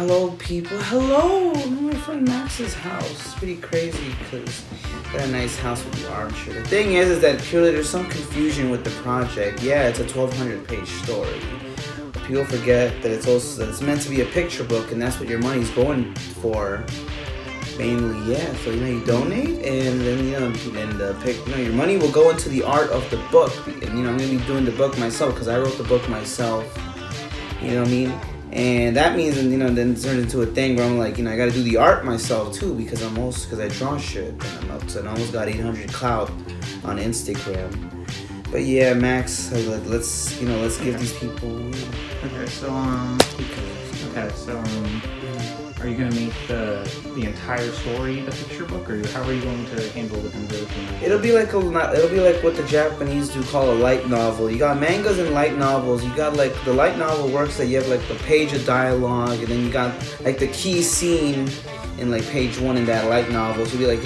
Hello, people. Hello. I'm at my friend Max's house. It's pretty crazy because got a nice house with the archer. The thing is that purely there's some confusion with the project. Yeah, it's a 1,200-page story. But people forget that it's meant to be a picture book, and that's what your money's going for. Mainly, yeah. So you donate, and then your money will go into the art of the book. And I'm gonna be doing the book myself because I wrote the book myself. You know what I mean? And that means, then it turns into a thing where I'm like, I got to do the art myself too because I draw shit. And I'm up to, and I almost got 800 clout on Instagram. But yeah, Max, let's give these people. Okay, so are you gonna make the entire story the picture book, or how are you going to handle the conversion? It'll be like what the Japanese do call a light novel. You got mangas and light novels. You got like the light novel works that you have like the page of dialogue, and then you got like the key scene in like page 1 in that light novel. So it'll be like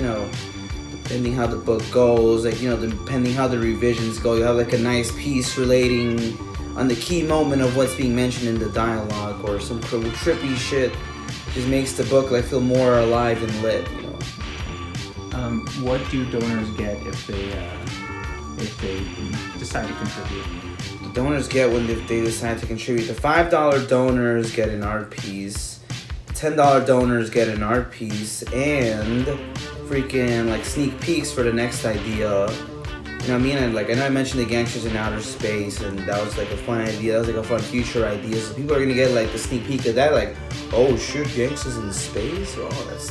depending how the book goes, like depending how the revisions go, you have like a nice piece relating on the key moment of what's being mentioned in the dialogue, or some trippy shit. Just makes the book like feel more alive and lit. What do donors get if they decide to contribute? The donors get if they decide to contribute. The $5 donors get an art piece. $10 donors get an art piece and freaking like sneak peeks for the next idea. You know what I mean? And I know I mentioned the gangsters in outer space, and that was like a fun idea. That was like a fun future idea. So people are gonna get like the sneak peek of that, like, oh shit, gangsters in space. Oh, that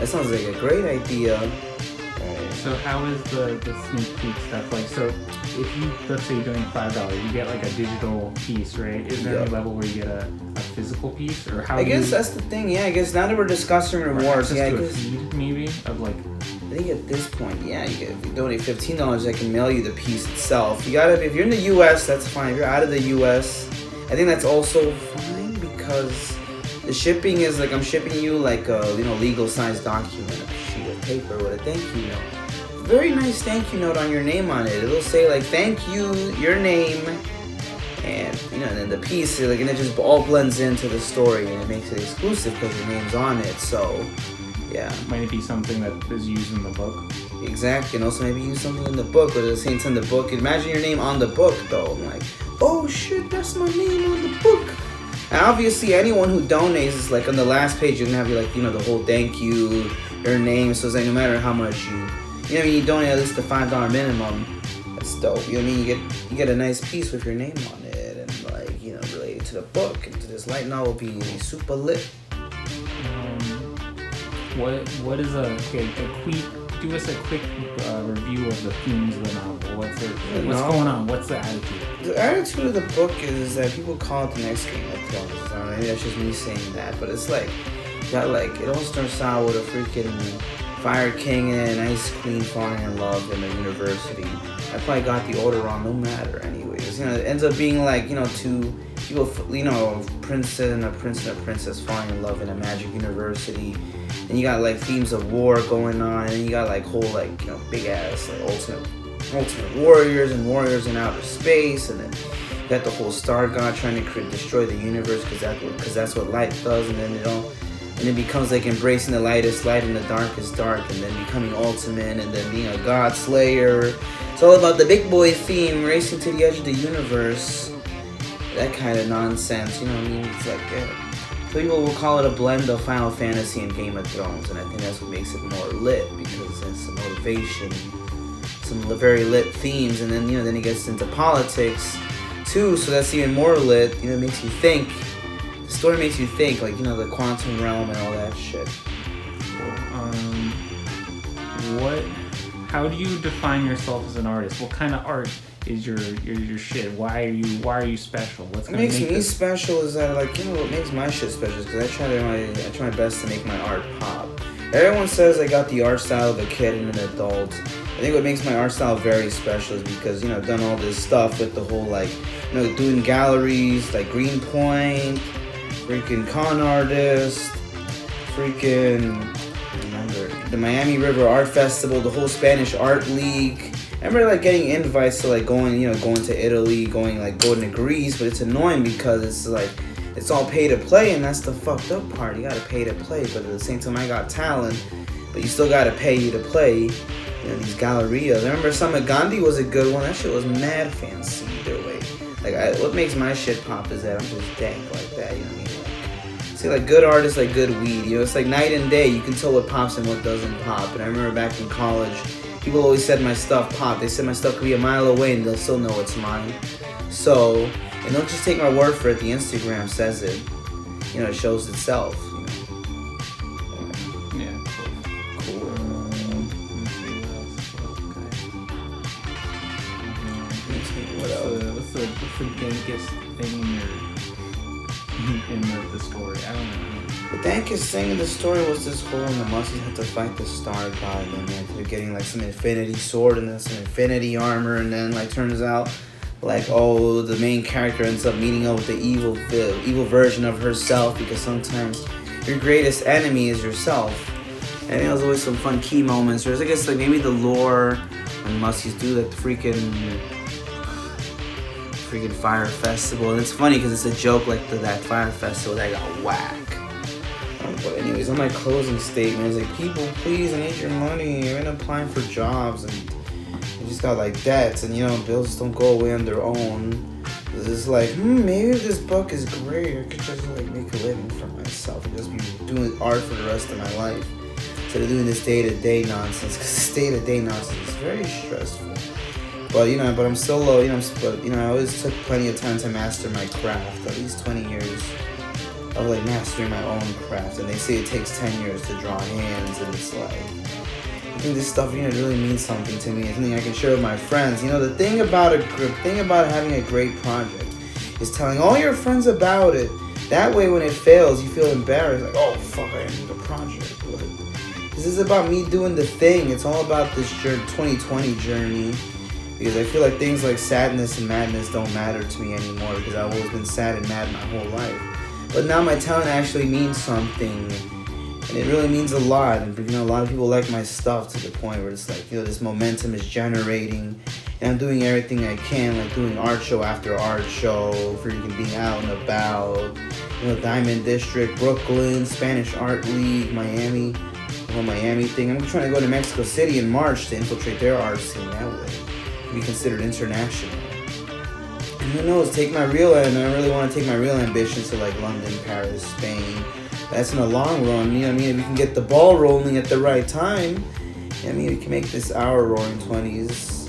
sounds like a great idea. So how is the sneak peek stuff like? So if you, let's say you're doing $5, you get like a digital piece, right? Is there any level where you get a physical piece, or how? I guess that's the thing. Yeah, I guess now that we're discussing rewards, yeah, a feed maybe of like. I think at this point, yeah, if you donate $15, I can mail you the piece itself. You gotta, if you're in the U.S., that's fine. If you're out of the U.S., I think that's also fine because the shipping is like I'm shipping you like a legal size document, a sheet of paper with a thank you note. Very nice thank you note on your name on it. It'll say like thank you, your name, and and then the piece, and it just all blends into the story, and it makes it exclusive because your name's on it. So. Yeah. Might it be something that is used in the book? Exactly, and also maybe use something in the book, but at the same time the book, imagine your name on the book though. I'm like, oh shit, that's my name on the book. And obviously anyone who donates is like on the last page you're gonna have the whole thank you, your name, so it's like no matter how much you donate at least the $5 minimum, that's dope. You know what I mean? You get a nice piece with your name on it and related to the book and to this light novel being super lit. What is give us a quick review of the themes of the novel. What's going on? What's the attitude? The attitude of the book is that people call it the next Game of Thrones. Maybe that's just me saying that, but it's like, it all starts out with a freaking Fire King and an Ice Queen falling in love in a university. I probably got the order wrong, no matter anyways. It ends up being like, two people, a prince and a princess falling in love in a magic university. And you got like themes of war going on, and you got like whole big ass ultimate warriors and warriors in outer space, and then you got the whole star god trying to destroy the universe because that's what light does, and then it becomes like embracing the lightest light and the darkest dark, and then becoming ultimate, and then being a god slayer. It's all about the big boy theme, racing to the edge of the universe, that kind of nonsense. You know what I mean? It's like people will call it a blend of Final Fantasy and Game of Thrones, and I think that's what makes it more lit because there's some motivation, some very lit themes, and then then it gets into politics too, so that's even more lit. It makes you think. The story makes you think, the quantum realm and all that shit. How do you define yourself as an artist? What kind of art is your shit? Why are you special? What's gonna makes me special is that what makes my shit special is because I try my best to make my art pop. Everyone says I got the art style of a kid and an adult. I think what makes my art style very special is because I've done all this stuff with the whole doing galleries like Greenpoint, freaking con artist, freaking the Miami River Art Festival, the whole Spanish Art League. I remember getting invites to going to Italy, going to Greece, but it's annoying because it's it's all pay to play, and that's the fucked up part. You gotta pay to play, but at the same time, I got talent, but you still gotta pay you to play. You know, these gallerias. I remember Summit Gandhi was a good one. That shit was mad fancy either way. Like, what makes my shit pop is that I'm just dank like that, you know what I mean? Like, see, like, good artists, like good weed, you know, it's like night and day. You can tell what pops and what doesn't pop. And I remember back in college, people always said my stuff popped. They said my stuff could be a mile away and they'll still know it's mine. So, and don't just take my word for it. The Instagram says it. You know, it shows itself. You know. Yeah. Cool. What else? What's the dankest thing in the story? I don't know. The dankest thing in the story was this whole the Muskies had to fight the Star God, and then they're getting like some infinity sword and then some infinity armor, and then like turns out like, oh, the main character ends up meeting up with the evil version of herself, because sometimes your greatest enemy is yourself. And I think there's always some fun key moments. Or I guess like maybe the lore when Muskies do like the freaking fire festival, and it's funny because it's a joke like that fire festival that got whack. But anyways, on my closing statement is like, people, please, I need your money. You're applying for jobs and you just got like debts, and you know, bills don't go away on their own. It's like, maybe if this book is great, I could just like make a living for myself and just be doing art for the rest of my life instead of doing this day-to-day nonsense, because this day-to-day nonsense is very stressful. But you know, but I'm still low, you know, I always took plenty of time to master my craft, at least 20 years of like mastering my own craft. And they say it takes 10 years to draw hands, and it's like, I think this stuff, you know, really means something to me. It's something I can share with my friends. You know, the thing about having a great project is telling all your friends about it. That way, when it fails, you feel embarrassed, like, oh fuck, I ended the project. But this is about me doing the thing. It's all about this 2020 journey. Because I feel like things like sadness and madness don't matter to me anymore, because I've always been sad and mad my whole life. But now my talent actually means something, and it really means a lot. And you know, a lot of people like my stuff to the point where it's like, you know, this momentum is generating, and I'm doing everything I can, like doing art show after art show, freaking being out and about. You know, Diamond District, Brooklyn, Spanish Art League, Miami, the whole Miami thing. I'm trying to go to Mexico City in March to infiltrate their art scene that way. Be considered international. And who knows, take my real, and I really want to take my real ambitions to like London, Paris, Spain. That's in the long run. You know what I mean? If we can get the ball rolling at the right time, I mean, we can make this our Roaring 20s